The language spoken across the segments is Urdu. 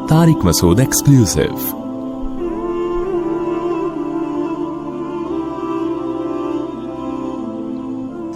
Tariq Masood exclusive.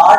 8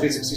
360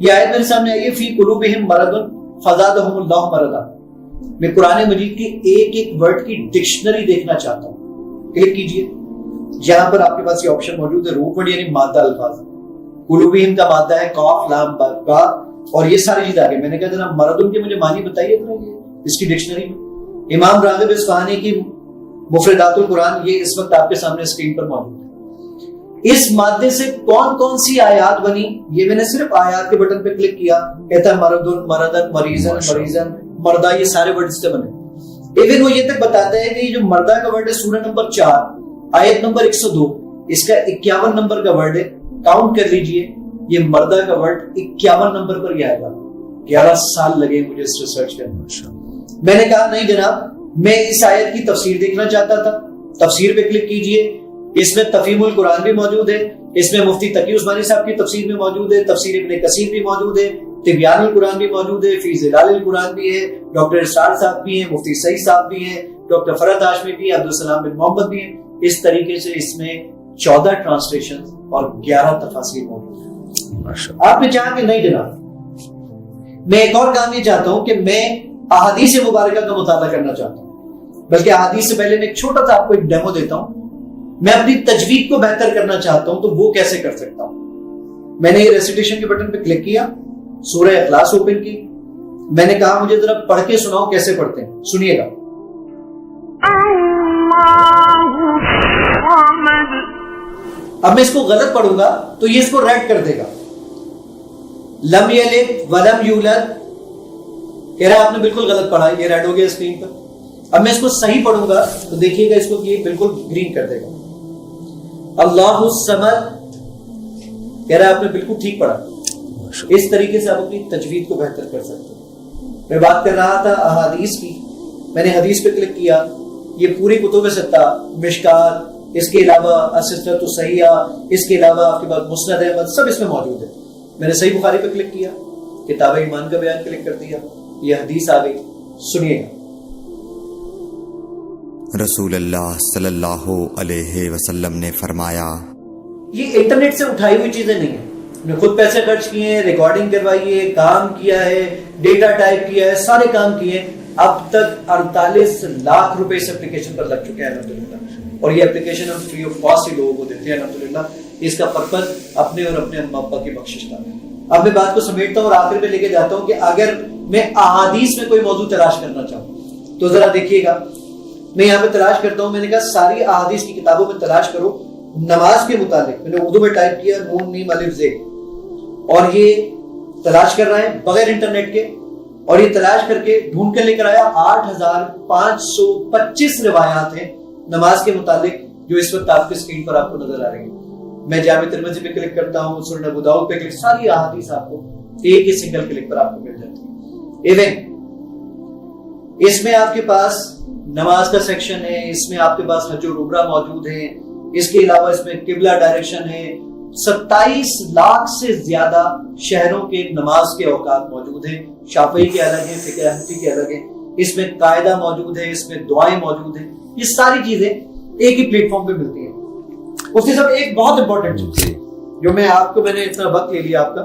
یہ آیت میرے سامنے آئی ہے فی قلوبہم مرض فزادہم اللہ مرضا. میں قرآن مجید کے ایک ایک ورڈ کی ڈکشنری دیکھنا چاہتا ہوں. کلک کیجئے, یہاں پر آپ کے پاس یہ آپشن موجود ہے, روٹ ورڈ یعنی مادہ الفاظ. قلوبہم کا مادہ ہے قاف لام با, اور یہ ساری چیز آگے. میں نے کہا جناب مرض کے مجھے معنی بتائیے اس کی ڈکشنری میں. امام راغب اصفہانی کی مفردات القرآن یہ اس وقت آپ کے سامنے اسکرین پر موجود ہے. اس مادے سے کون کون سی آیات بنی, یہ میں نے صرف آیات کے بٹن پہ کلک کیا, کہتا ہے مردن مردن مریضن مریضن مردہ, یہ سارے ورڈ سے بنے. ایون وہ یہ تک بتاتا ہے کہ یہ جو مردہ کا ورڈ ہے سورہ نمبر 4 آیت نمبر 102, اس کا 51 نمبر کا ورڈ ہے. کاؤنٹ کر لیجئے, یہ مردہ کا ورڈ 51 نمبر پر ہی آئے گا. 11 سال لگے مجھے اس ریسرچ کرنے. میں نے کہا نہیں جناب, میں اس آیت کی تفسیر دیکھنا چاہتا تھا. تفسیر پہ کلک کیجئے, اس میں تفہیم القرآن بھی موجود ہے, اس میں مفتی تقی عثمانی صاحب کی تفسیر بھی موجود ہے, تفسیر ابن کثیر بھی موجود ہے, تبیان القرآن بھی موجود ہے, فی ظلال القرآن بھی ہے, ڈاکٹر اسرار صاحب بھی ہیں, مفتی سعید صاحب بھی ہیں, ڈاکٹر فرحت ہاشمی بھی ہیں, عبدالسلام بن محمد بھی ہیں. اس طریقے سے اس میں 14 ٹرانسلیشن اور 11 تفاسیر موجود ہیں. آپ نے چاہا کہ نہیں جناب, میں ایک اور کام یہ چاہتا ہوں کہ میں احادیث مبارکہ کا مطالعہ کرنا چاہتا ہوں, بلکہ احادیث سے پہلے میں ایک چھوٹا سا آپ کو ایک ڈیمو دیتا ہوں. میں اپنی تجوید کو بہتر کرنا چاہتا ہوں, تو وہ کیسے کر سکتا ہوں. میں نے یہ ریسیٹیشن کے بٹن پہ کلک کیا, سورہ اخلاص اوپن کی. میں نے کہا مجھے ذرا پڑھ کے سناؤ کیسے پڑھتے ہیں, سنیے گا. اب میں اس کو غلط پڑھوں گا تو یہ اس کو ریڈ کر دے گا. لم یلد ولم یولد, کہہ رہا ہے آپ نے بالکل غلط پڑھا, یہ ریڈ ہو گیا اسکرین پر. اب میں اس کو صحیح پڑھوں گا تو دیکھیے گا اس کو یہ بالکل گرین کر دے گا. اللہ الصمد, کہہ رہا ہے آپ نے بالکل ٹھیک پڑھا. اس طریقے سے آپ اپنی تجوید کو بہتر کر سکتے ہیں. میں بات کر رہا تھا احادیث کی, میں نے حدیث پہ کلک کیا, یہ پوری کتب ستہ, مشکات, اس کے علاوہ السلسلۃ الصحیحہ, اس کے علاوہ آپ کے پاس مسند احمد, سب اس میں موجود ہے. میں نے صحیح بخاری پہ کلک کیا, کتاب ایمان کا بیان کلک کر دیا, یہ حدیث آ گئی. سنیے گا. رسول اللہ صلی اللہ علیہ وسلم نے فرمایا, یہ انٹرنیٹ سے اٹھائی ہوئی چیزیں نہیں ہیں, نے خود پیسے خرچ کیے ہیں, ریکارڈنگ کروائی ہے, کام کیا ہے, ڈیٹا ٹائپ کیا ہے, سارے کام کیے ہیں. اب تک 48 لاکھ روپے اس اپلیکیشن پر لگ چکے ہیں الحمدللہ, اور یہ اپلیکیشن ہم فری آف کاسٹ ہی لوگوں کو دیتے ہیں الحمدللہ. اس کا پرپز اپنے اور اپنے اماں ابا کی بخشش کا ہے. اب میں بات کو سمیٹتا ہوں اور آخر میں لے کے جاتا ہوں کہ اگر میں احادیث میں کوئی موضوع تلاش کرنا چاہوں تو ذرا دیکھیے گا, میں یہاں پہ تلاش کرتا ہوں. میں نے کہا ساری احادیث کی کتابوں میں تلاش کرو نماز کے متعلق. میں نے اردو میں ٹائپ کیا نون میم الف ز, اور یہ تلاش کر رہا ہے بغیر انٹرنیٹ کے, اور یہ تلاش کر کے ڈھونڈ کے لے کر آیا 8525 روایات ہیں نماز کے متعلق جو اس وقت آپ کے اسکرین پر آپ کو نظر آ رہی ہیں. میں جامع ترمذی پہ کلک کرتا ہوں, سنن ابو داؤد پہ کلک, ساری احادیث آپ کو ایک ہی سنگل کلک پر آپ کو مل جاتی ہے. ایون اس میں آپ کے پاس نماز کا سیکشن ہے, اس میں آپ کے پاس حج و عمرہ موجود ہے, اس کے علاوہ اس میں قبلہ ڈائریکشن ہے. 27 لاکھ سے زیادہ شہروں کے نماز کے اوقات موجود ہیں. شافعی کے الگ ہیں, فقہ حنفی کے الگ ہیں. اس میں قاعدہ موجود ہے, اس میں دعائیں موجود ہیں. یہ ساری چیزیں ایک ہی پلیٹ فارم پہ ملتی ہیں. اس کے ساتھ ایک بہت امپورٹنٹ چیز جو میں آپ کو, میں نے اتنا وقت لے لیا آپ کا,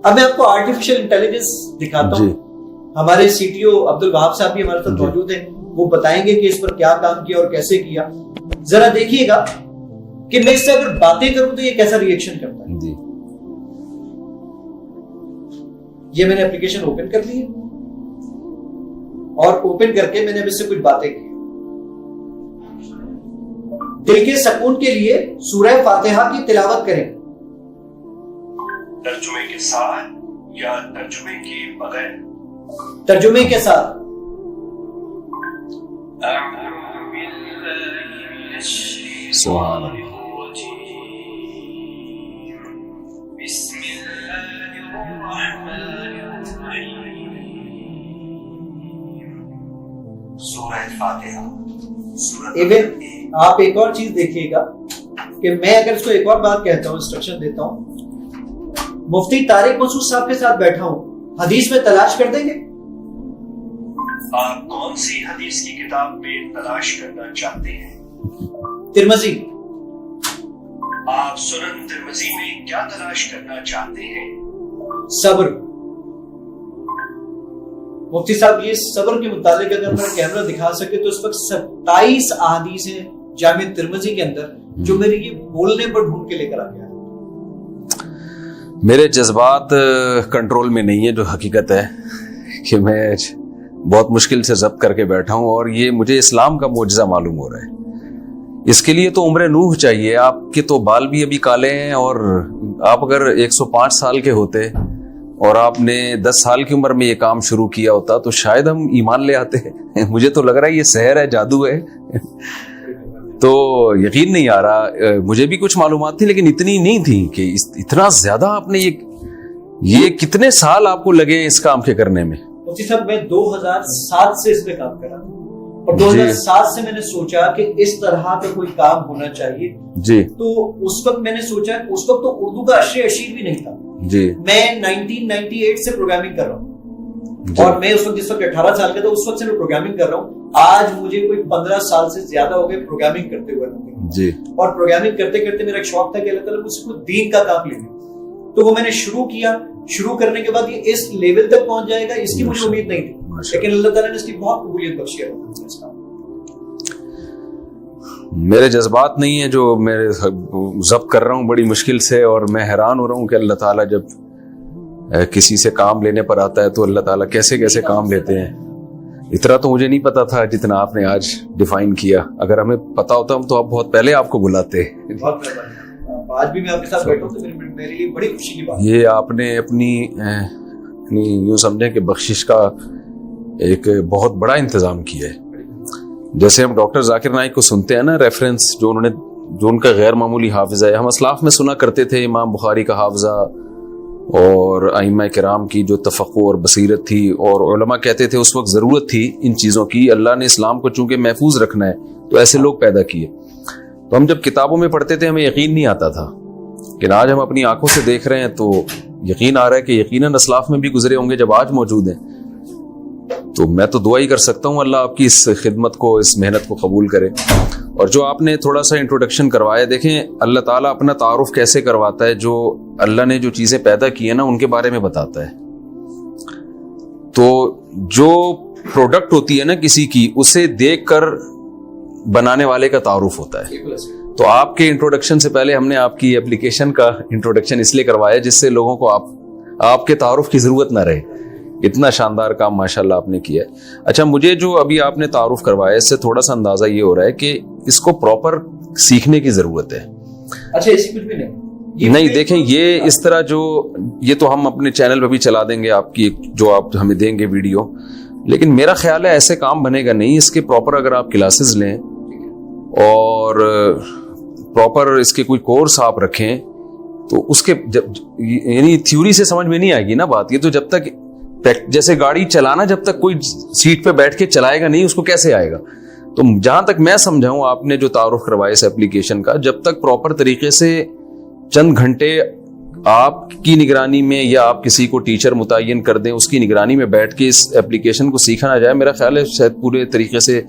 اب میں آپ کو آرٹیفیشل انٹیلیجنس دکھاتا ہوں. ہمارے سی ٹی او عبد الوہاب صاحب بھی ہمارے ساتھ موجود ہیں, وہ بتائیں گے کہ اس پر کیا کام کیا اور کیسے کیا. ذرا دیکھیے گا کہ میں اس سے اگر باتیں کروں تو یہ کیسا ریئیکشن کرتا ہے. جی یہ میں نے اپلیکیشن اوپن کر لی ہے, اور اوپن کر کے میں نے اب اس سے کچھ باتیں کی. دل کے سکون کے لیے سورہ فاتحہ کی تلاوت کریں. ترجمے کے ساتھ یا ترجمے کے بغیر؟ ترجمے کے ساتھ. سبحان اللہ. بسم اللہ الرحمن الرحیم. سورہ فاتحہ. ایون آپ ایک اور چیز دیکھیے گا کہ میں اگر اس کو ایک اور بات کہتا ہوں, انسٹرکشن دیتا ہوں, مفتی طارق مسعود صاحب کے ساتھ بیٹھا ہوں, حدیث میں تلاش کر دیں گے. آپ کون سی حدیث کی کتاب میں تلاش کرنا چاہتے ہیں؟ ترمذی. آپ سنن ترمذی میں کیا تلاش کرنا چاہتے ہیں؟ صبر. مفتی صاحب یہ صبر کے متعلق اگر میں کیمرہ دکھا سکے تو اس وقت 27 احادیث ہیں جامع ترمذی کے اندر جو میرے یہ بولنے پر ڈھونڈ کے لے کر آ گیا. میرے جذبات کنٹرول میں نہیں ہے، جو حقیقت ہے کہ میں بہت مشکل سے ضبط کر کے بیٹھا ہوں، اور یہ مجھے اسلام کا معجزہ معلوم ہو رہا ہے. اس کے لیے تو عمر نوح چاہیے. آپ کے تو بال بھی ابھی کالے ہیں، اور آپ اگر 105 سال کے ہوتے اور آپ نے 10 سال کی عمر میں یہ کام شروع کیا ہوتا تو شاید ہم ایمان لے آتے. مجھے تو لگ رہا ہے یہ سحر ہے، جادو ہے. تو یقین نہیں آ رہا. مجھے بھی کچھ معلومات تھی لیکن اتنی نہیں تھی کہ اتنا زیادہ آپ نے یہ کتنے سال آپ کو لگے اس کام کے کرنے میں؟ مفتی صاحب میں 2007 سے اس پہ کام کر رہا ہوں، اور 2007 سے میں نے سوچا کہ اس طرح کا کوئی کام ہونا چاہیے جی. تو اس وقت میں نے سوچا، اس وقت تو اردو کا اشیر بھی نہیں تھا جی. میں 1998 سے پروگرامنگ کر رہا ہوں جی. اور میں اس وقت جس وقت 18 سال کا تھا اس وقت سے میں پروگرامنگ کر رہا ہوں. آج مجھے کوئی 15 سال سے زیادہ ہو گئے پروگرامنگ کرتے ہوئے جی. اور پروگرامنگ کرتے کرتے میرا ایک شوق تھا کہ اللہ تعالیٰ مجھ سے کوئی دین کا کام لے لے، تو وہ میں نے شروع کیا. شروع کرنے کے بعد یہ اس لیول تک پہنچ جائے گا اس کی مجھے امید نہیں تھی، لیکن اللہ تعالیٰ نے اس کی بہت قبولیت بخشی ہے. میرے جذبات نہیں ہیں جو میں ضبط کر رہا ہوں بڑی مشکل سے، اور میں حیران ہو رہا ہوں کہ اللہ تعالیٰ جب کسی سے کام لینے پر آتا ہے تو اللہ تعالیٰ کیسے کیسے کام لیتے ہیں. اتنا تو مجھے نہیں پتا تھا جتنا آپ نے آج ڈیفائن کیا. اگر ہمیں پتا ہوتا تو آپ بہت پہلے آپ کو بلاتے. آج بھی میں آپ کے ساتھ بیٹھا ہوں تو میرے لیے بڑی خوشی کی بات. یہ آپ نے اپنی یوں سمجھیں کہ بخشش کا ایک بہت بڑا انتظام کیا ہے. جیسے ہم ڈاکٹر ذاکر نائک کو سنتے ہیں نا ریفرنس، جو ان کا غیر معمولی حافظہ ہے. ہم اسلاف میں سنا کرتے تھے امام بخاری کا حافظہ اور ائمہ کرام کی جو تفقع اور بصیرت تھی، اور علماء کہتے تھے اس وقت ضرورت تھی ان چیزوں کی. اللہ نے اسلام کو چونکہ محفوظ رکھنا ہے تو ایسے لوگ پیدا کیے. تو ہم جب کتابوں میں پڑھتے تھے ہمیں یقین نہیں آتا تھا، لیکن آج ہم اپنی آنکھوں سے دیکھ رہے ہیں تو یقین آ رہا ہے کہ یقیناً اسلاف میں بھی گزرے ہوں گے جب آج موجود ہیں. تو میں تو دعا ہی کر سکتا ہوں اللہ آپ کی اس خدمت کو، اس محنت کو قبول کرے. اور جو آپ نے تھوڑا سا انٹروڈکشن کروایا، دیکھیں اللہ تعالیٰ اپنا تعارف کیسے کرواتا ہے. جو اللہ نے جو چیزیں پیدا کی ہیں نا ان کے بارے میں بتاتا ہے. تو جو پروڈکٹ ہوتی ہے نا کسی کی، اسے دیکھ کر بنانے والے کا تعارف ہوتا ہے. تو آپ کے انٹروڈکشن سے پہلے ہم نے آپ کی اپلیکیشن کا انٹروڈکشن اس لیے کروایا جس سے لوگوں کو آپ کے تعارف کی ضرورت نہ رہے. اتنا شاندار کام ماشاءاللہ آپ نے کیا ہے. اچھا، مجھے جو ابھی آپ نے تعارف کروایا اس سے تھوڑا سا اندازہ یہ ہو رہا ہے کہ اس کو پراپر سیکھنے کی ضرورت ہے. اچھا، اسی کچھ بھی نہیں دیکھیں یہ اس طرح جو یہ تو ہم اپنے چینل پہ بھی چلا دیں گے آپ کی جو آپ ہمیں دیں گے ویڈیو، لیکن میرا خیال ہے ایسے کام بنے گا نہیں. اس کے پراپر اگر آپ کلاسز لیں اور پراپر اس کے کوئی کورس آپ رکھیں تو اس کے یعنی تھیوری سے سمجھ میں نہیں آئے گی نا بات. یہ تو جب تک جیسے گاڑی چلانا جب تک کوئی سیٹ پہ بیٹھ کے چلائے گا نہیں اس کو کیسے آئے گا. تو جہاں تک میں سمجھاؤں آپ نے جو تعارف کروایا اس اپلیکیشن کا، جب تک پراپر طریقے سے چند گھنٹے آپ کی نگرانی میں یا آپ کسی کو ٹیچر متعین کر دیں اس کی نگرانی میں بیٹھ کے اس اپلیکیشن کو سیکھا نہ جائے، میرا خیال ہے شاید پورے طریقے سے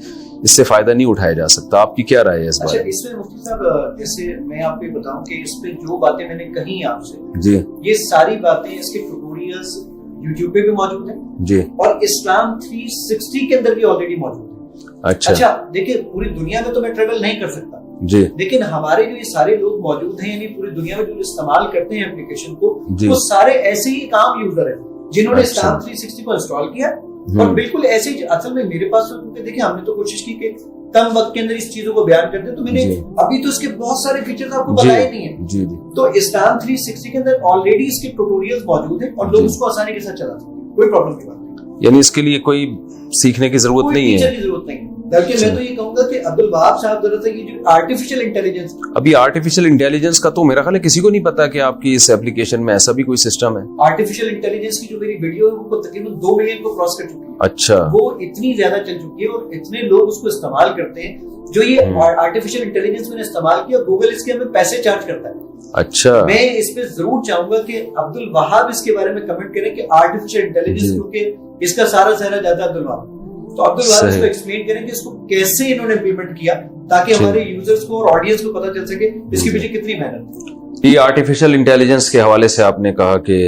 اس سے فائدہ نہیں اٹھایا جا سکتا. آپ کی کیا رائے ہے اس بارے میں؟ اس میں مفتی صاحب جیسے میں آپ کو بتاؤں کہ اس پہ جو باتیں میں نے کہی آپ سے جی، یہ ساری باتیں اس کے ٹیوٹوریلز یوٹیوب پہ بھی موجود ہیں جی، اور اسلام 360 کے اندر بھی آلریڈی موجود ہیں. اچھا دیکھیں پوری دنیا میں تو میں ٹریول نہیں کر سکتا جی، لیکن ہمارے جو یہ سارے لوگ موجود ہیں یعنی پوری دنیا میں جو استعمال کرتے ہیں اپلیکیشن کو، جی، وہ سارے ایسے ہی عام یوزر ہیں جنہوں نے اسلام 360 کو انسٹال کیا. اور بالکل ایسے ہی اصل میں میرے پاس کیونکہ دیکھیں ہم نے تو کوشش کی کہ کم وقت کے اندر اس چیزوں کو بیان کرتے ہیں، تو میں نے ابھی تو اس کے بہت سارے فیچرز آپ کو بتائے نہیں ہیں. تو اسلام 360 کے اندر آلریڈی اس کے ٹیوٹوریلز موجود ہیں اور لوگ اس کو آسانی کے ساتھ چلا سکتے ہیں، کوئی پرابلم کی بات نہیں. یعنی اس کے لیے کوئی سیکھنے کی ضرورت نہیں ہے، کی ضرورت نہیں ہے. بلکہ میں تو یہ کہوں گا کہ عبد الوہاب صاحب ذرا یہ جو آرٹیفیشل انٹیلیجنس، ابھی آرٹیفیشل انٹیلیجنس کا تو میرا خیال ہے کسی کو نہیں پتا کہ آپ کی اس ایپلیکیشن میں ایسا بھی کوئی سسٹم ہے. آرٹیفیشل انٹیلیجنس کی جو میری ویڈیو ہے وہ تقریباً 2 ملین کو کراس کر چکی ہے. اچھا، وہ اتنی زیادہ چل چکی ہے اور اتنے لوگ اس کو استعمال کرتے ہیں. جو یہ آرٹیفیشل انٹیلیجنس میں نے استعمال کیا، گوگل اس کے ہمیں پیسے چارج کرتا ہے. اچھا، میں اس پہ ضرور چاہوں گا کہ عبد الوہاب اس کے بارے میں کمنٹ کریں کہ آرٹیفیشل انٹیلیجنس کیونکہ اس کا سارا زیادہ عبد الوہاب، تو عبد الوہاب اس کو ایکسپلین کریں کہ اس کو کیسے انہوں نے امپلیمنٹ کیا تاکہ ہمارے یوزرز کو اور آڈینس کو پتہ چل سکے اس کے پیچھے کتنی محنت. یہ آرٹیفیشل انٹیلیجنس کے حوالے سے آپ نے کہا کہ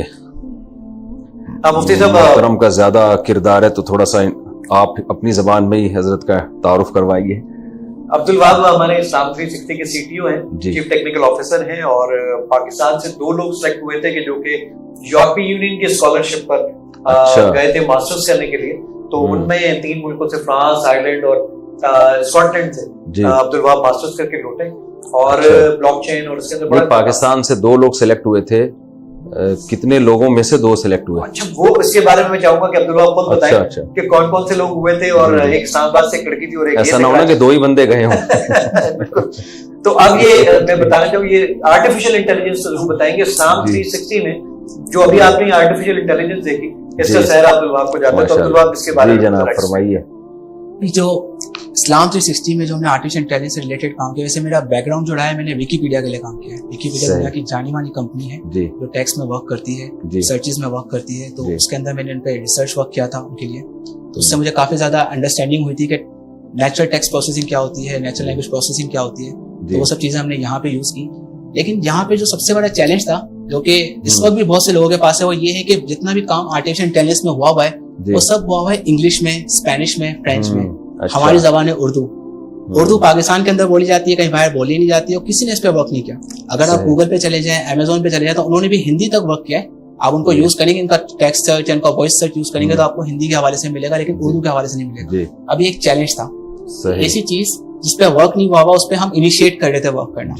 مفتی صاحب محترم کا زیادہ کردار ہے تو تھوڑا سا آپ اپنی زبان میں ہی حضرت کا تعارف کروائیے. عبد الوہاب ہمارے اسلام 360 کے سی ٹی او ہیں, چیف ٹیکنیکل آفیسر ہیں, اور پاکستان سے 2 لوگ سلیکٹ ہوئے تھے کہ جو کہ یورپی یونین کی اسکالرشپ پر گئے تھے ماسٹرز کرنے کے لیے. تو ان میں 3 ملکوں سے فرانس, آئرلینڈ اور اسکاٹ سے عبد الوہاب ماسٹرز کر کے لوٹے, اور بلاک چین اور اس کے اندر پاکستان سے 2 لوگ سلیکٹ ہوئے تھے, کتنے لوگوں میں سے 2 سلیکٹ ہوئے؟ اچھا, وہ اس کے بارے میں چاہوں گا کہ عبد الوہاب خود بتائیں کہ کون کون سے لوگ ہوئے تھے, اور ایک اسلام آباد سے ایک لڑکی تھی اور ایک ایسا نہ ہونا کہ 2 ہی بندے گئے ہوں. تو اب یہ میں بتانا چاہوں, یہ آرٹیفیشیل انٹیلیجنس ضرور بتائیں گے. اسلام 360 میں جو ابھی آپ نے آرٹیفیشیل انٹیلیجنس دیکھی, اس کا سہرا عبد الوہاب کو جاتا ہے, تو عبد الوہاب اس کے بارے میں جناب فرمائیے. جو اسلام 360 میں جو ہم نے آرٹیفیشیل انٹیلیجنس سے ریلیٹڈ کام کیا, ویسے میرا بیک گراؤنڈ جو رہا ہے, میں نے ویکیپیڈیا کے لیے کام کیا ہے. ویکیپیڈیا دنیا کی جانی مانی کمپنی ہے جو ٹیکسٹ میں ورک کرتی ہے, سرچز میں ورک کرتی ہے. تو اس کے اندر میں نے ان پہ ریسرچ ورک کیا تھا ان کے لیے. تو اس سے مجھے کافی زیادہ انڈرسٹینڈنگ ہوئی تھی کہ نیچرل ٹیکسٹ پروسیسنگ کیا ہوتی ہے, نیچرل لینگویج پروسیسنگ کیا ہوتی ہے. تو وہ سب چیزیں ہم نے یہاں پہ یوز کی. لیکن یہاں پہ جو سب سے بڑا چیلنج تھا, جو کہ اس وقت بھی بہت سے لوگوں کے پاس ہے, وہ یہ ہے کہ جتنا بھی کام آرٹیفیشیل انٹیلیجنس میں ہوا ہے وہ سب ہوا ہے انگلش میں, اسپینش میں, فرینچ میں. ہماری زبان ہے اردو. اردو پاکستان کے اندر بولی جاتی ہے, کہیں باہر بولی نہیں جاتی ہے, اور کسی نے اس پہ ورک نہیں کیا. اگر آپ گوگل پہ چلے جائیں, امیزون پہ چلے جائیں, تو انہوں نے بھی ہندی تک ورک کیا ہے. آپ ان کو یوز کریں گے, ان کا ٹیکسٹ سرچ, ان کا وائس سرچ یوز کریں گے, تو آپ کو ہندی کے حوالے سے ملے گا, لیکن اردو کے حوالے سے نہیں ملے گا. ابھی ایک چیلنج تھا, ایسی چیز جس پہ ورک نہیں ہوا, اس پہ ہم انیشیٹ کر رہے تھے ورک کرنا.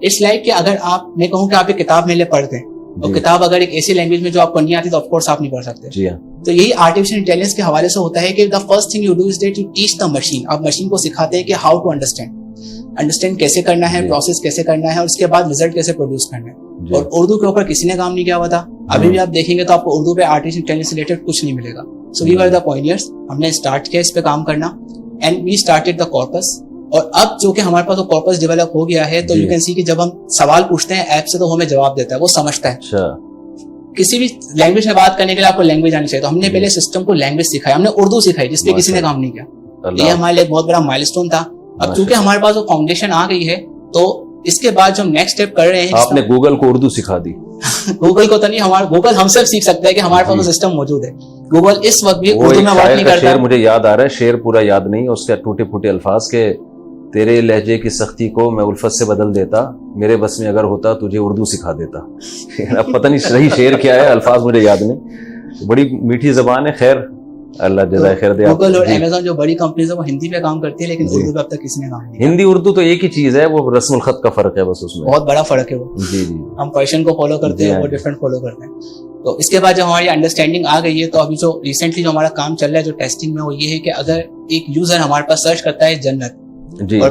اٹس لائک کہ اگر آپ میں کہوں کہ آپ ایک کتاب میرے لیے پڑھتے ہیں, اور کتاب اگر ایک ایسی لینگویج میں جو آپ کو نہیں آتی, تو آف کورس آپ نہیں پڑھ سکتے. تو یہی آرٹیفیشیل انٹیلیجنس کے حوالے سے ہوتا ہے کہ the first thing you do is that you teach the machine. آپ مشین کو سکھاتے ہیں کہ ہاؤ ٹو انڈرسٹینڈ کیسے کرنا ہے, پروسیس کیسے کرنا ہے, اور اس کے بعد ریزلٹ کیسے پروڈیوس کرنا ہے. اور اردو کے اوپر کسی نے کام نہیں کیا ہوا تھا. ابھی بھی آپ دیکھیں گے تو آپ کو اردو پہ آرٹیفیشیل انٹیلیجنس سے ریلیٹڈ کچھ نہیں ملے گا. سو وی ور دا پائنیئرز. ہم نے اسٹارٹ کیا اس پہ کام کرنا, and we started the corpus. اور اب جو کہ ہمارے پاس وہ کارپس ڈیولپ ہو گیا ہے, تو یو کین سی کہ جب ہم سوال پوچھتے ہیں ایپ سے, تو ہمیں جواب دیتا ہے, وہ سمجھتا ہے. کسی بھی لینگویج میں بات کرنے کے لیے آپ کو لینگویج آنی چاہیے. تو ہم نے پہلے سسٹم کو لینگویج سکھائی, ہم نے اردو سکھائی, جس پہ کسی نے کام نہیں کیا. یہ ہمارے لیے بہت بڑا مائلسٹون تھا. اب چونکہ ہمارے پاس وہ فاؤنڈیشن آ گئی ہے, تو اس کے بعد جو ہم نیکسٹ اسٹیپ کر رہے ہیں, آپ نے گوگل کو اردو سکھا دی. گوگل کو تو نہیں, ہمارا گوگل ہم سے سیکھ سکتا ہے کہ ہمارے پاس وہ سسٹم موجود ہے. گوگل اس وقت بھی اردو میں ورک نہیں کرتا. مجھے یاد آ رہا ہے, شعر پورا یاد نہیں, اس کے ٹوٹے پھوٹے الفاظ کے, تیرے لہجے کی سختی کو میں الفت سے بدل دیتا, میرے بس میں اگر ہوتا تجھے اردو سکھا دیتا. اب پتہ نہیں صحیح شعر کیا ہے, الفاظ مجھے یاد نہیں. بڑی میٹھی زبان ہے. خیر, اللہ جزائے خیر دے. گوگل اور امیزون جو بڑی کمپنیز ہیں وہ ہندی پہ کام کرتی ہے, لیکن اردو پہ اب تک کسی نے کام نہیں. ہندی اردو تو ایک ہی چیز ہے, وہ رسم الخط کا فرق ہے بس, اس میں بہت بڑا فرق ہے. وہ ہم پرشین کو فالو کرتے ہیں, وہ ڈفرینٹ فالو کرتے ہیں. تو اس کے بعد جب ہماری انڈرسٹینڈنگ آ گئی ہے, تو ابھی جو ریسنٹلی جو ہمارا کام چل رہا ہے جو ٹیسٹنگ میں, وہ یہ ہے کہ اگر ایک یوزر ہمارے پاس سرچ کرتا ہے جنت اور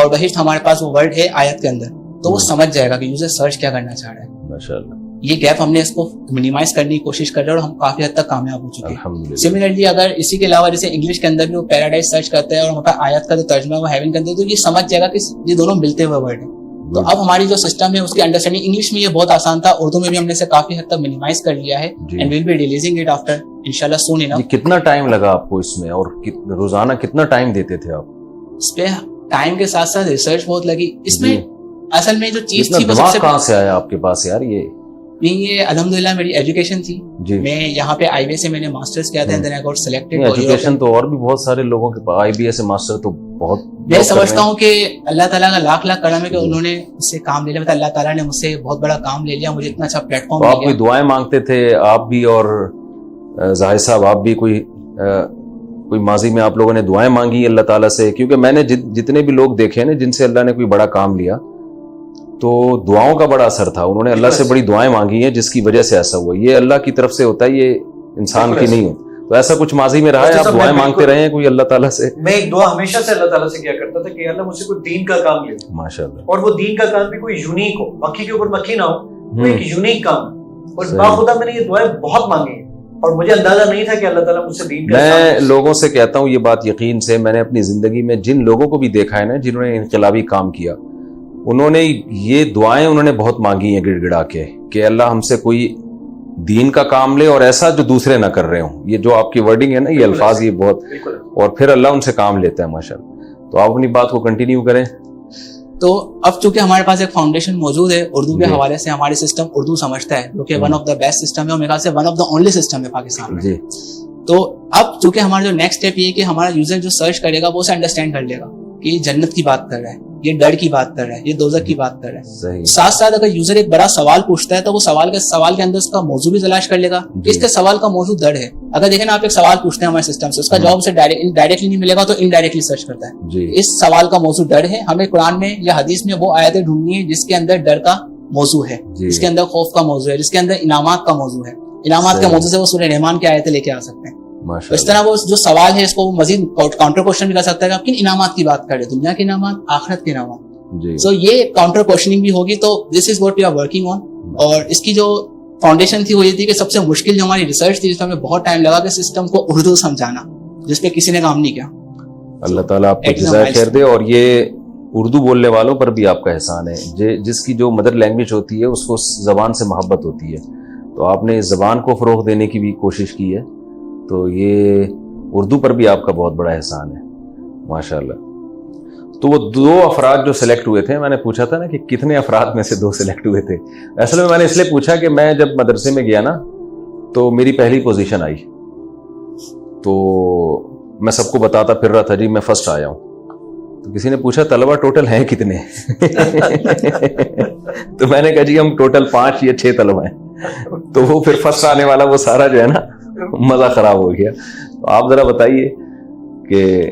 بہشت ہمارے پاس وہ ورڈ ہے آیت کے اندر, تو وہ سمجھ جائے گا کہ یوزر سرچ کیا کرنا چاہ رہا ہے. ماشاءاللہ. یہ گیپ ہم نے اس کو منیمائز کرنے کی کوشش کر رہے ہیں, اور ہم کافی حد تک کامیاب ہو چکے ہیں. سملرلی اگر اسی کے علاوہ جیسے انگلش کے اندر بھی وہ پیراڈائز سرچ کرتا ہے, اور ہمارا آیت کا جو ترجمہ ہے وہ ہیون کے اندر, تو یہ سمجھ جائے گا کہ یہ دونوں ملتے ہوئے ورڈ ہیں. تو اب ہماری جو سسٹم ہے اس کی انڈرسٹینڈنگ انگلش میں یہ بہت آسان تھا, اردو میں بھی ہم نے اسے کافی حد تک منیمائز کر لیا ہے, and we'll be releasing it after انشاءاللہ سون انف. کتنا ٹائم لگا آپ کو اس میں, اور روزانہ کتنا ٹائم دیتے تھے آپ اس پہ؟ ٹائم کے ساتھ ساتھ ریسرچ بہت لگی اس میں. اصل میں جو چیز تھی, دماغ کہاں سے آیا آپ کے پاس یار؟ یہ الحمدللہ میری ایجوکیشن تھی. میں یہاں پہ آئی بی اے سے میں نے ماسٹرز کیا تھا, دین آئی گاٹ سلیکٹڈ. ایجوکیشن تو اور بھی بہت سارے لوگوں کے پاس, آئی بی اے سے ماسٹر تو بہت. میں سمجھتا ہوں کہ اللہ تعالیٰ کا لاکھ لاکھ کرم ہے کہ انہوں نے مجھ سے کام لے لیا. اللہ تعالیٰ نے مجھ سے بہت بڑا کام لے لیا, مجھے اتنا اچھا پلیٹ فارم. آپ کوئی دعائیں مانگتے تھے آپ بھی, اور زاہد صاحب آپ بھی, کوئی ماضی میں آپ لوگوں نے دعائیں مانگی اللہ تعالیٰ سے؟ کیونکہ میں نے جتنے بھی لوگ دیکھے نا جن سے اللہ نے کوئی بڑا کام لیا, تو دعاؤں کا بڑا اثر تھا. انہوں نے اللہ سے بڑی دعائیں مانگی ہیں, جس کی وجہ سے ایسا ہوا. یہ اللہ کی طرف سے ہوتا ہے, یہ انسان کی نہیں ہوتی. تو ایسا کچھ ماضی میں رہا ہے, آپ دعائیں مانگتے رہے ہیں کوئی اللہ تعالیٰ سے؟ میں ایک دعا ہمیشہ سے اللہ تعالیٰ سے کیا کرتا تھا کہ اللہ مجھ سے کوئی دین کا کام لے. ماشاءاللہ. اور وہ دین کا کام بھی کوئی یونیک ہو, مکھی کے اوپر مکھی نہ ہو, کوئی ایک یونیک کام. اور باخدا میں نے یہ دعائیں بہت مانگی ہیں, اور مجھے اندازہ نہیں تھا کہ اللہ تعالیٰ مجھ سے دین کا. میں لوگوں سے کہتا ہوں یہ بات یقین سے, میں نے اپنی زندگی میں جن لوگوں کو بھی دیکھا ہے نا جنہوں نے انقلابی کام کیا, انہوں نے یہ دعائیں انہوں نے بہت مانگی ہیں گڑ گڑا کے, کہ اللہ ہم سے کوئی دین کا کام لے, اور ایسا جو دوسرے نہ کر رہے ہوں. یہ جو آپ کی ورڈنگ ہے نا, یہ الفاظ یہ بہت, اور پھر اللہ ان سے کام لیتا ہے ماشاءاللہ. تو آپ اپنی بات کو کنٹینیو کریں. تو اب چونکہ ہمارے پاس ایک فاؤنڈیشن موجود ہے اردو کے حوالے سے, ہمارے سسٹم اردو سمجھتا ہے, جو کہ one of the best system ہے اور میرے خیال سے one of the only system ہے پاکستان میں. تو اب چونکہ ہمارا جو نیکسٹ اسٹیپ یہ ہے کہ ہمارا یوزر جو سرچ کرے گا وہ اسے انڈرسٹینڈ کر لے گا کہ یہ جنت کی بات کر رہا ہے, یہ ڈر کی بات کر رہا ہے, یہ دوزخ کی بات کر رہا ہے. ساتھ ساتھ اگر یوزر ایک بڑا سوال پوچھتا ہے تو وہ سوال کے اندر اس کا موضوع بھی تلاش کر لے گا کہ اس کے سوال کا موضوع ڈر ہے. اگر دیکھیں نا آپ ایک سوال پوچھتے ہیں ہمارے سسٹم سے, اس کا جواب اسے ڈائریکٹلی نہیں ملے گا تو انڈائریکٹلی سرچ کرتا ہے. اس سوال کا موضوع ڈر ہے, ہمیں قرآن میں یا حدیث میں وہ آیتیں ڈھونڈنی ہے جس کے اندر ڈر کا موضوع ہے, جس کے اندر خوف کا موضوع ہے, جس کے اندر انعامات کا موضوع ہے. انعامات کے موضوع سے وہ سورہ رحمان کی آیتیں لے کے آ سکتے ہیں. اس طرح وہ جو سوال ہے اس کو مزید کاؤنٹر کوشچن بھی کر سکتا ہے کہ آپ کن انعامات کی بات کر رہے ہیں, دنیا کے انعامات, آخرت کے انعامات. سو یہ کاؤنٹر کوشچننگ بھی ہوگی. تو this is what we are working on. اور اس کی جو فاؤنڈیشن تھی وہ یہ تھی کہ سب سے مشکل جو ہماری ریسرچ تھی جس میں ہمیں بہت ٹائم لگا کہ سسٹم کو اردو سمجھانا, جس پہ کسی نے کام نہیں کیا. اللہ تعالیٰ آپ کو جزائے خیر دے. اور یہ اردو بولنے والوں پر بھی آپ کا احسان ہے, جس کی جو مدر لینگویج ہوتی ہے اس کو زبان سے محبت ہوتی ہے, تو آپ نے اس زبان کو فروغ دینے کی بھی کوشش کی ہے. تو یہ اردو پر بھی آپ کا بہت بڑا احسان ہے ماشاءاللہ. تو وہ 2 افراد جو سلیکٹ ہوئے تھے, میں نے پوچھا تھا نا کہ کتنے افراد میں سے 2 سلیکٹ ہوئے تھے. اصل میں نے اس لیے پوچھا کہ میں جب مدرسے میں گیا نا تو میری پہلی پوزیشن آئی, تو میں سب کو بتاتا پھر رہا تھا جی میں فرسٹ آیا ہوں. تو کسی نے پوچھا طلبہ ٹوٹل ہیں کتنے تو میں نے کہا جی ہم ٹوٹل 5 یا 6 طلبہ ہیں. تو وہ پھر فرسٹ آنے والا وہ سارا جو ہے نا مزہ خراب ہو گیا. تو آپ ذرا بتائیے کہ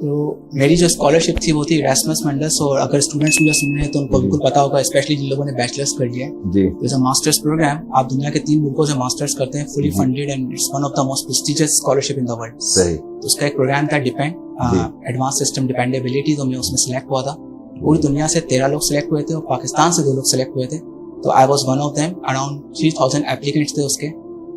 تو میری جو اسکالرشپ تھی وہ تھی ایراسمس منڈس. اور اگر اسٹوڈنٹس مجھے سن رہے ہیں تو ان کو بالکل پتا ہوگا, اسپیشلی جن لوگوں نے بیچلرس کر لیا ہے. جی جیسے ماسٹرس پروگرام, آپ دنیا کے 3 ملکوں سے ماسٹرس کرتے ہیں, fully funded and it's one of the most prestigious scholarship in the world. صحیح. تو اس کا ایک پروگرام تھا ڈیپینڈ, ایڈوانس سسٹم ڈیپینڈیبلٹی. تو میں اس میں سلیکٹ ہوا تھا. پوری دنیا سے 13 لوگ سلیکٹ ہوئے تھے اور پاکستان سے 2 لوگ سلیکٹ ہوئے تھے. تو I was one of them. Around 3000 applicants تھے اس کے.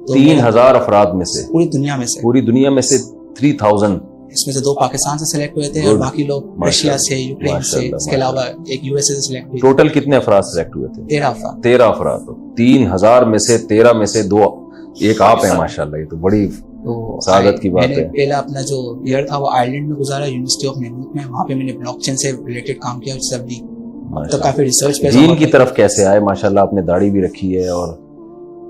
3000 افراد میں سے, پوری دنیا میں سے, پوری دنیا میں سے 3000. اس میں سے 2 پاکستان سے سلیکٹ ہوئے تھے اور باقی لوگ رشیا سے, یوکرین سے, اس کے علاوہ ایک یو ایس اے سے سلیکٹ ہوئے. ٹوٹل کتنے افراد سلیکٹ ہوئے تھے؟ 13 افراد. 3000 میں سے 13 میں سے 2 ایک آپ ہیں ماشاءاللہ. یہ تو بڑی سعادت کی بات ہے. پہلا اپنا جو ایئر تھا وہ آئرلینڈ میں گزارا, یونیورسٹی آف نیویارک میں. وہاں پہ میں نے بلاک چین سے ریلیٹڈ کام کیا. سب بھی تو کافی ریسرچ پہ. دین کی طرف کیسے آئے ماشاءاللہ؟ آپ نے داڑھی بھی رکھی ہے. اور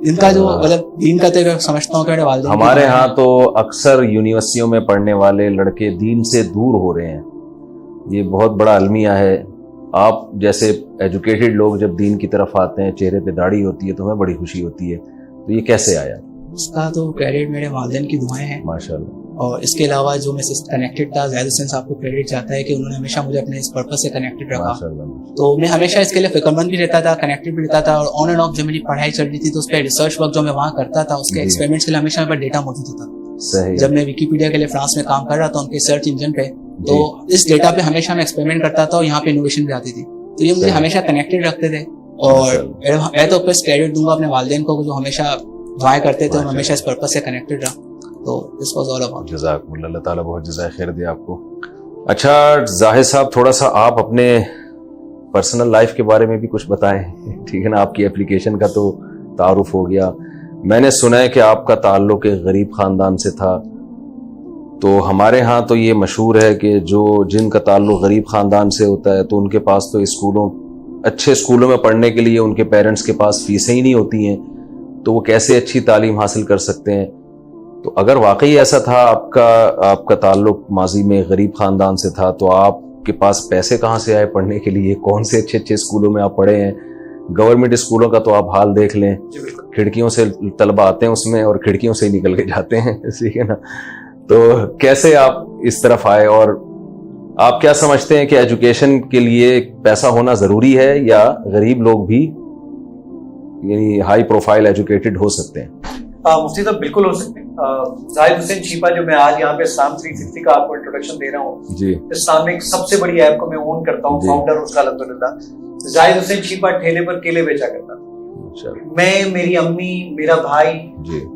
ان کا جو مطلب دین کا تو سمجھتا ہوں کہ والدین, ہمارے ہاں تو اکثر یونیورسٹیوں میں پڑھنے والے لڑکے دین سے دور ہو رہے ہیں. یہ بہت بڑا المیہ ہے. آپ جیسے ایجوکیٹڈ لوگ جب دین کی طرف آتے ہیں, چہرے پہ داڑھی ہوتی ہے تو ہمیں بڑی خوشی ہوتی ہے. تو یہ کیسے آیا؟ اس کا تو کریڈٹ میرے والدین کی دعائیں ہیں ماشاءاللہ. اور اس کے علاوہ جو میں سے کنیکٹڈ تھا, زاہد حسین صاحب کو کریڈٹ جاتا ہے کہ انہوں نے ہمیشہ مجھے اپنے اس پرپس سے کنیکٹڈ رکھا. تو میں ہمیشہ اس کے لیے فکر مند بھی رہتا تھا, کنیکٹڈ بھی رہتا تھا. اور آن اینڈ آف جب میری پڑھائی چل رہی تھی تو اس پہ ریسرچ ورک جو میں وہاں کرتا تھا, اس کے ایکسپیریمنٹس کے لیے ہمیشہ میرے پاس ڈیٹا موجود ہوتا. جب میں ویکیپیڈیا کے لیے فرانس میں کام کر رہا تھا ان کے سرچ انجن پہ, تو اس ڈیٹا پہ ہمیشہ میں ایکسپیریمنٹ کرتا تھا اور یہاں پہ انوویشن بھی آتی تھی. تو یہ مجھے ہمیشہ کنیکٹڈ رکھتے تھے. اور میں تو بس کریڈٹ دوں گا اپنے والدین کو جو ہمیشہ دعائیں کرتے تھے اور ہمیشہ اس پرپس سے کنیکٹڈ رہا. تو this was all about. جزاک اللہ, اللہ تعالیٰ بہت جزائے خیر دے آپ کو. اچھا زاہد صاحب, تھوڑا سا آپ اپنے پرسنل لائف کے بارے میں بھی کچھ بتائیں. ٹھیک ہے نا, آپ کی اپلیکیشن کا تو تعارف ہو گیا. میں نے سنا ہے کہ آپ کا تعلق ایک غریب خاندان سے تھا. تو ہمارے ہاں تو یہ مشہور ہے کہ جن کا تعلق غریب خاندان سے ہوتا ہے تو ان کے پاس تو اچھے اسکولوں میں پڑھنے کے لیے ان کے پیرنٹس کے پاس فیسیں ہی نہیں ہوتی ہیں, تو وہ کیسے اچھی تعلیم حاصل کر سکتے ہیں. تو اگر واقعی ایسا تھا, آپ کا تعلق ماضی میں غریب خاندان سے تھا, تو آپ کے پاس پیسے کہاں سے آئے پڑھنے کے لیے؟ کون سے اچھے اسکولوں میں آپ پڑھے ہیں؟ گورنمنٹ اسکولوں کا تو آپ حال دیکھ لیں, کھڑکیوں سے طلبہ آتے ہیں اس میں اور کھڑکیوں سے نکل کے جاتے ہیں. ٹھیک ہے نا. تو کیسے آپ اس طرف آئے, اور آپ کیا سمجھتے ہیں کہ ایجوکیشن کے لیے پیسہ ہونا ضروری ہے یا غریب لوگ بھی یعنی ہائی پروفائل ایجوکیٹڈ ہو سکتے ہیں؟ مفتی صاحب بالکل ہو سکتے ہیں. زاہد حسین چیپا جو میں آج یہاں پہ اسلام 360 کا آپ کو انٹروڈکشن دے رہا ہوں, جی اسلامک سب سے بڑی ایپ کو میں اون کرتا ہوں, فاؤنڈر اس کا الحمدللہ. زاہد حسین چیپا ٹھیلے پر کیلے بیچا کرتا تھا. میں, میری امی, میرا بھائی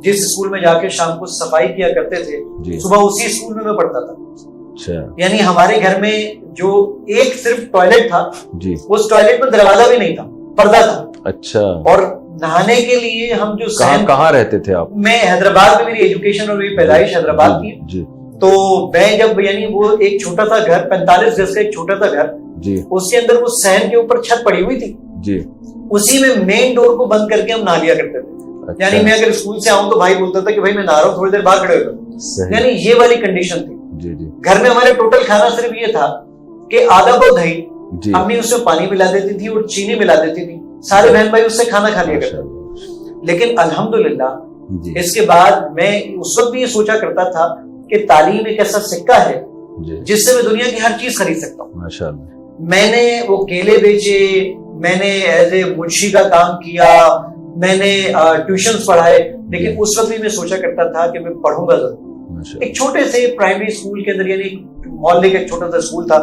جس اسکول میں جا کے شام کو صفائی کیا کرتے تھے, صبح اسی اسکول میں پڑھتا تھا. یعنی ہمارے گھر میں جو ایک صرف ٹوائلٹ تھا, اس ٹوائلٹ میں دروازہ بھی نہیں تھا, پردہ تھا. اچھا. اور نہانے کے لیے ہم جو کہاں رہتے تھے آپ؟ میں حیدرآباد میں, میری ایجوکیشن اور میری پیدائش حیدرآباد کی. تو میں جب یعنی وہ ایک چھوٹا سا گھر, 45 گز کا ایک چھوٹا سا گھر, جی اس کے اندر وہ سین کے اوپر چھت پڑی ہوئی تھی جی, اسی میں مین ڈور کو بند کر کے ہم نہا لیا کرتے تھے. یعنی میں اگر اسکول سے آؤں تو بھائی بولتا تھا کہ بھائی میں نہا رہا ہوں, تھوڑی دیر باہر کھڑے ہو جاؤ. یعنی یہ والی کنڈیشن تھی. جی جی, گھر میں ہمارے ٹوٹل کھانا صرف یہ تھا کہ آدھا پاؤ دہی, امی اس میں پانی ملا دیتی تھی اور چینی ملا دیتی تھی, سارے بہن بھائی اس سے کھانا کھا لیا کرتے. لیکن الحمدللہ اس کے بعد میں اس وقت بھی یہ سوچا کرتا تھا کہ تعلیم ایک ایسا سکہ ہے جس سے میں دنیا کی ہر چیز خرید سکتا ہوں. ماشاءاللہ. میں نے وہ کیلے بیچے, میں نے ایز اے منشی کا کام کیا, میں نے ٹیوشنز پڑھائے, لیکن اس وقت بھی میں سوچا کرتا تھا کہ میں پڑھوں گا ضرور. ایک چھوٹے سے پرائمری اسکول کے اندر, یعنی محلے کا ایک چھوٹا سا اسکول تھا,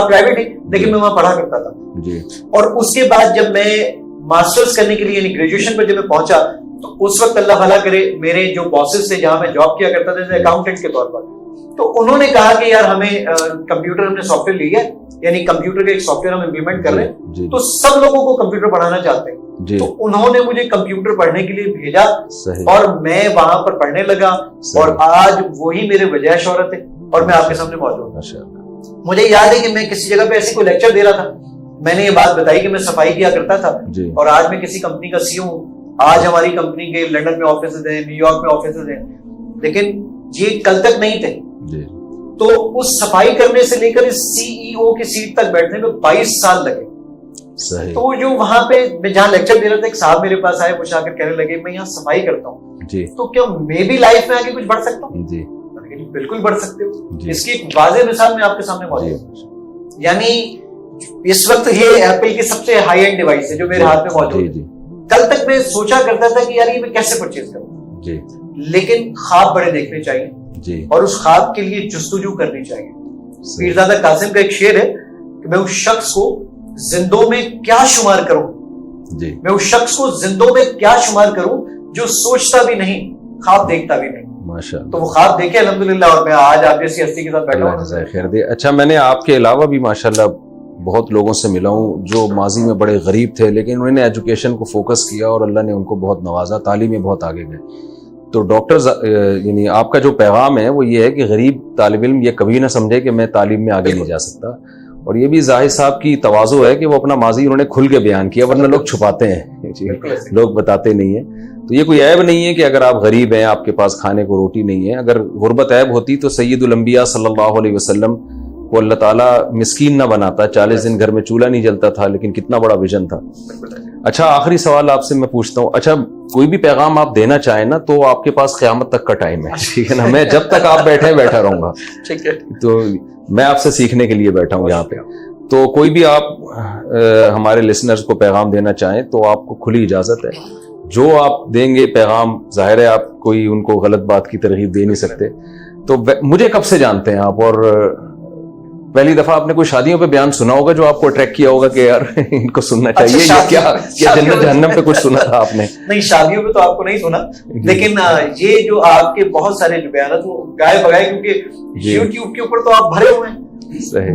پرائیویٹ ہی, لیکن میں وہاں پڑھا کرتا تھا. اور اس کے بعد جب میں ماسٹرز کرنے کے لیے یعنی گریجویشن پر جب میں پہنچا تو اس وقت اللہ بھلا کرے میرے جو باسز تھے جہاں میں جاب کیا کرتا تھا اکاؤنٹنٹ کے طور پر, تو انہوں نے کہا کہ یار ہمیں کمپیوٹر ہم نے سافٹ ویئر لیا ہے, یعنی کمپیوٹر کا ایک سافٹ ویئر ہم امپلیمنٹ کر رہے ہیں, تو سب لوگوں کو کمپیوٹر پڑھانا چاہتے ہیں. تو انہوں نے مجھے کمپیوٹر پڑھنے کے لیے بھیجا اور میں وہاں پر پڑھنے لگا, اور آج وہی میرے وجہ شہرت ہے اور میں آپ کے سامنے موجود ہوں. مجھے یاد ہے کہ میں کسی جگہ پہ ایسی کوئی لیکچر دے رہا تھا, میں نے یہ بات بتائی کہ میں صفائی کیا کرتا تھا, اور آج میں کسی کمپنی کا سی ہوں. آج ہماری کمپنی کے لندن میں آفیسز ہیں, نیو یارک میں آفیسز ہیں, لیکن یہ کل تک نہیں تھے. تو اس صفائی کرنے سے لے کر اس سی ای او کی سیٹ تک بیٹھنے میں 22 سال لگے. تو جو وہاں پہ میں جہاں لیکچر دے رہا تھا, ایک صاحب میرے پاس آئے, مجھے آ کر کہنے لگے میں یہاں صفائی کرتا ہوں, تو کیا میں بھی لائف میں آگے کچھ بڑھ سکتا ہوں؟ بالکل بڑھ سکتے ہو. اس کی ایک واضح مثال میں آپ کے سامنے موجود ہوں. یعنی اس وقت یہ ایپل کی سب سے ہائی اینڈ ڈیوائس ہے جو میرے ہاتھ میں موجود ہے. کل تک میں سوچا کرتا تھا کہ یار یہ میں کیسے پرچیز کروں, لیکن خواب بڑے دیکھنے چاہیے اور اس خواب کے لیے جستجو کرنی چاہیے. پیرزادہ قاسم کا ایک شعر ہے کہ میں اس شخص کو زندوں میں کیا شمار کروں, میں اس شخص کو زندوں میں کیا شمار کروں جو سوچتا بھی نہیں, خواب دیکھتا بھی نہیں. تو وہ خواب دیکھے الحمدللہ, اور میں آج آپ جیسی ہستی کے ساتھ بیٹھا ہوں. خیر دے. اچھا, میں نے آپ کے علاوہ بھی ماشاءاللہ بہت لوگوں سے ملا ہوں جو ماضی میں بڑے غریب تھے, لیکن انہوں نے ایجوکیشن کو فوکس کیا اور اللہ نے ان کو بہت نوازا, تعلیم میں بہت آگے گئے. تو ڈاکٹرز یعنی آپ کا جو پیغام ہے وہ یہ ہے کہ غریب طالب علم یہ کبھی نہ سمجھے کہ میں تعلیم میں آگے نہیں جا سکتا, اور یہ بھی زاہد صاحب کی تواضع ہے کہ وہ اپنا ماضی انہوں نے کھل کے بیان کیا, ورنہ لوگ چھپاتے ہیں, لوگ بتاتے نہیں ہیں. تو یہ کوئی عیب نہیں ہے کہ اگر آپ غریب ہیں, آپ کے پاس کھانے کو روٹی نہیں ہے. اگر غربت عیب ہوتی تو سید الانبیاء صلی اللہ علیہ وسلم کو اللہ تعالیٰ مسکین نہ بناتا. 40 دن گھر میں چولہا نہیں جلتا تھا, لیکن کتنا بڑا ویژن تھا. اچھا, آخری سوال آپ سے میں پوچھتا ہوں. اچھا, کوئی بھی پیغام آپ دینا چاہیں نا تو آپ کے پاس قیامت تک کا ٹائم ہے, ٹھیک ہے نا. میں جب تک آپ بیٹھے بیٹھا رہوں گا, تو میں آپ سے سیکھنے کے لیے بیٹھا ہوں یہاں پہ. تو کوئی بھی آپ ہمارے لسنرز کو پیغام دینا چاہیں تو آپ کو کھلی اجازت ہے. جو آپ دیں گے پیغام, ظاہر ہے آپ کوئی ان کو غلط بات کی ترغیب دے نہیں سکتے. تو مجھے کب سے جانتے ہیں آپ, اور پہلی دفعہ آپ نے کوئی شادیوں پہ بیان سنا ہوگا جو آپ کو اٹریکٹ کیا ہوگا کہ یار ان کو سننا چاہیے, یا کیا جنت جہنم پہ کچھ سنا تھا آپ نے؟ نہیں, شادیوں پہ تو آپ کو نہیں سنا, لیکن یہ جو آپ کے بہت سارے جو بیانات وہ گائے بگائے, کیونکہ یوٹیوب کے اوپر تو آپ بھرے ہوئے ہیں.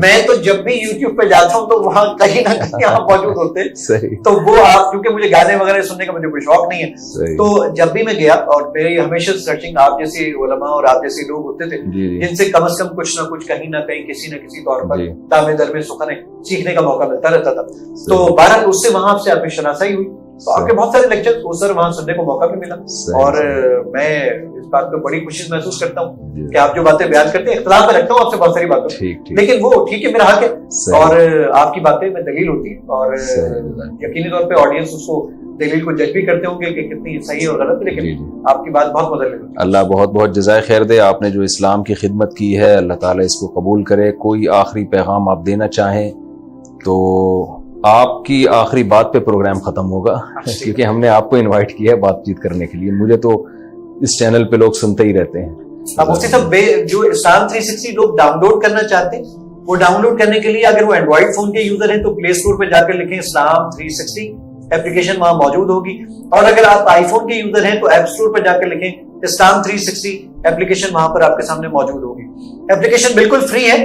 میں تو جب بھی یوٹیوب پہ جاتا ہوں تو وہاں کہیں نہ کہیں آپ موجود ہوتے ہیں. تو وہ آپ, کیونکہ مجھے گانے وغیرہ سننے کا مجھے کوئی شوق نہیں ہے, تو جب بھی میں گیا, اور میری ہمیشہ سرچنگ آپ جیسے علماء اور آپ جیسے لوگ ہوتے تھے جن سے کم از کم کچھ نہ کچھ کہیں نہ کہیں کسی نہ کسی طور پر دامے در میں سخن سیکھنے کا موقع ملتا رہتا تھا. تو بہرحال اس سے وہاں آپ سے آپ کی شناسائی ہوئی, تو آپ کے بہت سارے لیکچر سر وہاں سننے کو موقع بھی ملا, اور میں اس بات کو بڑی خوشی محسوس کرتا ہوں کہ آپ جو باتیں بیان کرتے ہیں, اختلاف میں رکھتا ہوں آپ سے بہت ساری باتیں, لیکن وہ ٹھیک ہے, میرا حق ہے, اور آپ کی باتیں میں دلیل ہوتی ہے, اور یقینی طور پہ آڈینس اس کو دلیل کو جج بھی کرتے ہوں گے کہ کتنی صحیح اور غلط ہے, لیکن آپ کی بات بہت مدلل ہوتی ہے. اللہ بہت بہت جزائے خیر دے. آپ نے جو اسلام کی خدمت کی ہے, اللہ تعالیٰ اس کو قبول کرے. کوئی آخری پیغام آپ دینا چاہیں تو آپ کی آخری بات پہ پروگرام ختم ہوگا, کیونکہ ہم نے آپ کو انوائٹ کیا ہے بات چیت کرنے کے لیے. مجھے تو اس چینل پہ لوگ سنتے ہی رہتے ہیں. اب مفتی صاحب, جو اسلام 360 لوگ ڈاؤن لوڈ کرنا چاہتے ہیں, وہ ڈاؤن لوڈ کرنے کے لیے اگر وہ اینڈرائڈ فون کے یوزر ہیں تو پلے اسٹور پہ جا کر لکھیں اسلام 360, اپلیکیشن وہاں موجود ہوگی. اور اگر آپ آئی فون کے یوزر ہیں تو ایپ اسٹور پہ جا کر لکھیں اسلام 360, اپلیکیشن وہاں پر آپ کے سامنے موجود ہوگی. اپلیکیشن بالکل فری ہے,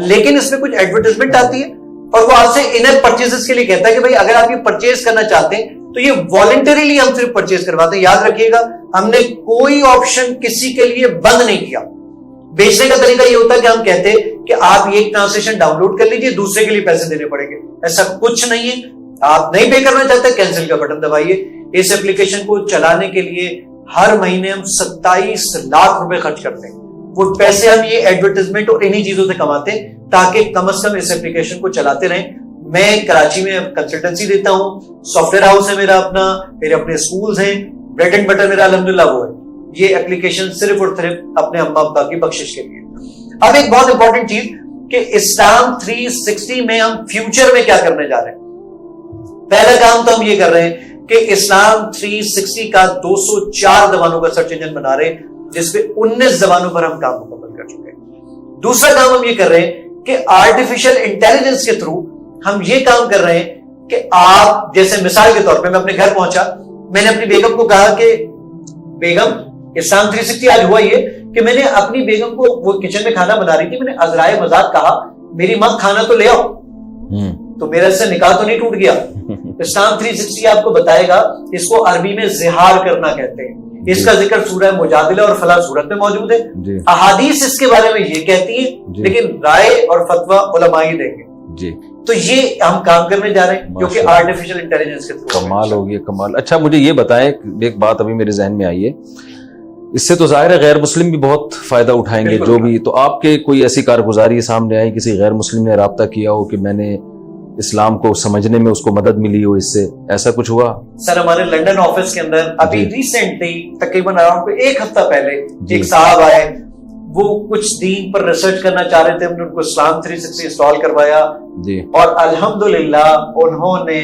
لیکن اس میں کچھ ایڈورٹائزمنٹ آتی ہے, اور وہ آپ سے ان ایپ پرچیزز کے لیے کہتا ہے کہ بھائی اگر آپ یہ پرچیز کرنا چاہتے ہیں تو یہ والنٹریلی ہم صرف پرچیز کرواتے ہیں. یاد رکھیے گا, ہم نے کوئی آپشن کسی کے لیے بند نہیں کیا. بیچنے کا طریقہ یہ ہوتا ہے کہ ہم کہتے کہ آپ یہ ٹرانسلیشن ڈاؤن لوڈ کر لیجیے, دوسرے کے لیے پیسے دینے پڑیں گے. ایسا کچھ نہیں ہے. آپ نہیں پے کرنا چاہتے, کینسل کا بٹن دبائیے. اس ایپلیکیشن کو چلانے کے لیے ہر مہینے ہم 27 لاکھ روپے خرچ کرتے ہیں. وہ پیسے ہم یہ ایڈورٹائزمنٹ اور انہی چیزوں سے کماتے ہیں تاکہ کم از کم اس ایپلیکیشن کو چلاتے رہیں. میں کراچی میں کنسلٹنسی دیتا ہوں, سافٹ ویئر ہاؤس ہے میرا اپنا, میرے اپنے سکولز ہیں, بریڈ اینڈ بٹر میرا الحمدللہ وہ ہے. یہ ایپلیکیشن صرف اور صرف اپنے اماں ابا کی بخشش کے لیے. اب ایک بہت امپورٹنٹ چیز کہ اسلام 360 میں ہم فیوچر میں کیا کرنے جا رہے ہیں. پہلا کام تو ہم یہ کر رہے ہیں کہ اسلام 360 کا 204 زبانوں کا سرچ انجن بنا رہے ہیں, جس پہ 19 زبانوں پر ہم کام مکمل کر چکے ہیں. دوسرا کام ہم یہ کر رہے ہیں کہ آرٹیفیشل انٹیلیجنس کے تھرو ہم یہ کام کر رہے ہیں کہ آپ جیسے مثال کے طور پہ میں اپنے گھر پہنچا, میں نے اپنی بیگم کو کہا کہ بیگم اسلام 360 آج ہوا یہ کہ میں نے اپنی بیگم کو, وہ کچن میں کھانا بنا رہی تھی, میں نے عذرائے مذاق کہا میری ماں کھانا تو لے آؤ, تو میرا اس سے نکاح تو نہیں ٹوٹ گیا. اسلام 360 آپ کو بتائے گا, اس کو عربی میں زہار کرنا کہتے ہیں. اس کا ذکر سورہ مجادلہ اور فلاں سورت میں موجود ہے. احادیث اس کے بارے میں یہ کہتی ہیں, لیکن رائے اور فتویٰ علماء ہی دیں گے. تو یہ ہم کام کرنے جا رہے ہیں جو کہ آرٹیفیشل انٹیلیجنس کے تھرو. کمال ہو گیا, کمال. اچھا مجھے یہ بتائیں, ایک بات ابھی میرے ذہن میں آئی ہے, اس سے تو ظاہر ہے غیر مسلم بھی بہت فائدہ اٹھائیں گے جو بھی, تو آپ کے کوئی ایسی کارگزاری سامنے آئی کسی غیر مسلم نے رابطہ کیا ہو کہ میں نے اسلام کو سمجھنے میں اس کو مدد ملی ہو اس سے, ایسا کچھ ہوا؟ سر ہمارے لنڈن آفس کے اندر ابھی ریسنٹلی تقریباً اراؤنڈ 1 ہفتہ پہلے ایک صاحب آئے, وہ کچھ دین پر ریسرچ کرنا چاہ رہے تھے, ہم نے ان کو اسلام 360 انسٹال کروایا اور الحمدللہ انہوں نے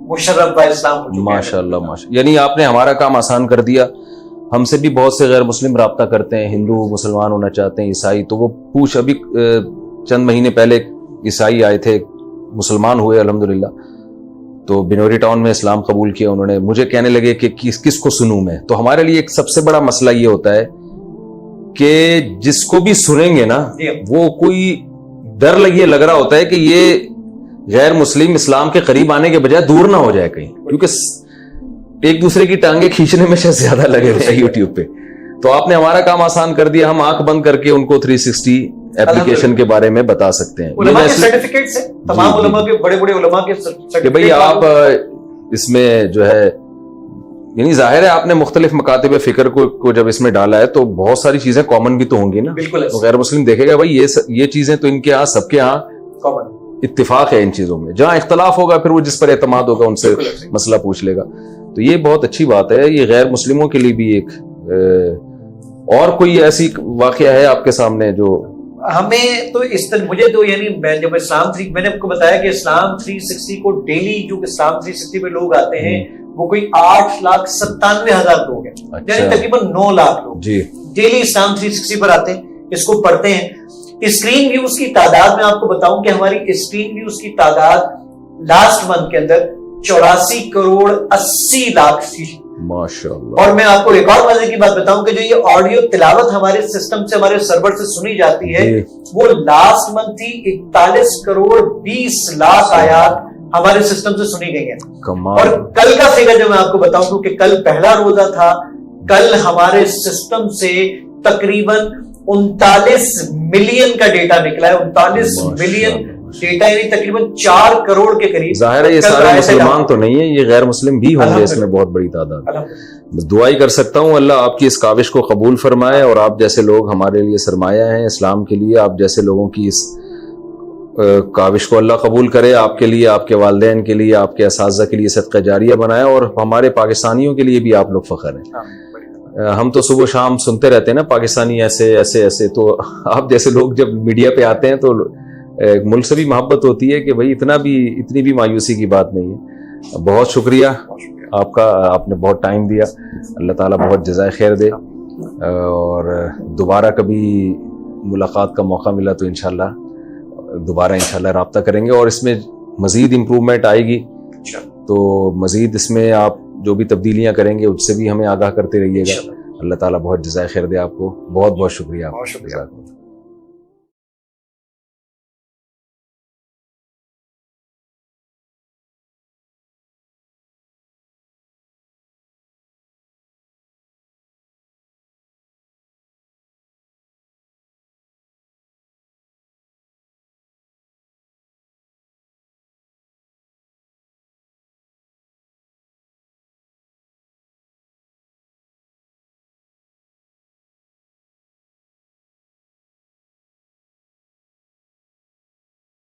مشرف با اسلام ہو چکے ہیں. ماشاءاللہ ماشاءاللہ. یعنی آپ نے ہمارا کام آسان کر دیا. ہم سے بھی بہت سے غیر مسلم رابطہ کرتے ہیں, ہندو مسلمان ہونا چاہتے ہیں, عیسائی, تو وہ پوچھ ابھی چند مہینے پہلے عیسائی آئے تھے, مسلمان ہوئے الحمدللہ, تو بنوری ٹاؤن میں اسلام قبول کیا انہوں نے. مجھے کہنے لگے کہ کس کو سنوں میں, تو ہمارے لیے ایک سب سے بڑا مسئلہ یہ ہوتا ہے کہ جس کو بھی سنیں گے نا وہ کوئی ڈر لگ رہا ہوتا ہے کہ یہ غیر مسلم اسلام کے قریب آنے کے بجائے دور نہ ہو جائے کہیں, کیونکہ ایک دوسرے کی ٹانگیں کھینچنے میں شاید زیادہ لگے ہوئے ہیں یوٹیوب پہ. تو آپ نے ہمارا کام آسان کر دیا, ہم آنکھ بند کر کے ان کو 360 ایپلیکیشن کے بارے میں بتا سکتے ہیں. علماء کے سرٹیفکیٹس ہیں, تمام علماء کے, بڑے بڑے علماء کے سرٹیفکیٹ کہ بھئی آپ اس میں جو ہے, یعنی ظاہر ہے آپ نے مختلف مکاتب فکر کو جب اس میں ڈالا ہے تو بہت ساری چیزیں کامن بھی تو ہوں گی نا. بالکل. غیر مسلم دیکھے گا بھائی یہ چیزیں تو ان کے ہاں سب کے ہاں کامن اتفاق ہے ان چیزوں میں. جہاں اختلاف ہوگا پھر وہ جس پر اعتماد ہوگا ان سے مسئلہ پوچھ لے گا. تو یہ بہت اچھی بات ہے. یہ غیر مسلموں کے لیے بھی ایک اور کوئی ایسی واقعہ ہے آپ کے سامنے جو ہمیں تو اس طرح, مجھے تو یعنی میں جب اسلام میں نے آپ کو بتایا کہ اسلام 360 کو ڈیلی جو اسلام 360 پہ لوگ آتے ہیں وہ کوئی 8,97,000 لوگ ہیں, یعنی تقریباً 9 لاکھ لوگ ڈیلی اسلام 360 پر آتے ہیں, اس کو پڑھتے ہیں. اسکرین ویوز کی تعداد میں آپ کو بتاؤں کہ ہماری اسکرین ویوز کی تعداد لاسٹ منتھ کے اندر 84 کروڑ 80 لاکھ تھی. ماشاءاللہ. اور میں آپ کو ایک اور مزے کی بات بتاؤں کہ جو یہ آڈیو تلاوت ہمارے سسٹم سے, ہمارے سرور سے سنی جاتی ہے, وہ لاسٹ منتھ تھی 41 کروڑ 20 لاکھ آیات ہمارے سسٹم سے سنی گئی ہیں. اور کل کا فگر جو میں آپ کو بتاؤں کیونکہ کل پہلا روزہ تھا, کل ہمارے سسٹم سے تقریباً 39 ملین کا ڈیٹا نکلا ہے. 39 ملین ڈیٹا, یعنی تقریباً 4 کروڑ کے قریب. ظاہر ہے یہ سارے مسلمان تو نہیں ہے, یہ غیر مسلم بھی ہوں گے اس میں بہت بڑی تعداد. دعائی کر سکتا ہوں اللہ آپ کی اس کاوش کو قبول فرمائے, اور آپ جیسے لوگ ہمارے لیے سرمایہ ہیں اسلام کے لیے, آپ جیسے لوگوں کی اس کاوش کو اللہ قبول کرے, آپ کے لیے, آپ کے والدین کے لیے, آپ کے اساتذہ کے لیے صدقہ جاریہ بنائے, اور ہمارے پاکستانیوں کے لیے بھی آپ لوگ فخر ہیں. ہم تو صبح شام سنتے رہتے ہیں نا پاکستانی ایسے ایسے ایسے, تو آپ جیسے لوگ جب میڈیا پہ آتے ہیں تو ملک سے بھی محبت ہوتی ہے کہ بھئی اتنی بھی مایوسی کی بات نہیں ہے. بہت شکریہ آپ کا, آپ نے بہت ٹائم دیا, اللہ تعالیٰ بہت جزائے خیر دے, اور دوبارہ کبھی ملاقات کا موقع ملا تو انشاءاللہ دوبارہ انشاءاللہ رابطہ کریں گے, اور اس میں مزید امپروومنٹ آئے گی تو مزید اس میں آپ جو بھی تبدیلیاں کریں گے اس سے بھی ہمیں آگاہ کرتے رہیے گا. اللہ تعالیٰ بہت جزائے خیر دے آپ کو. بہت بہت شکریہ.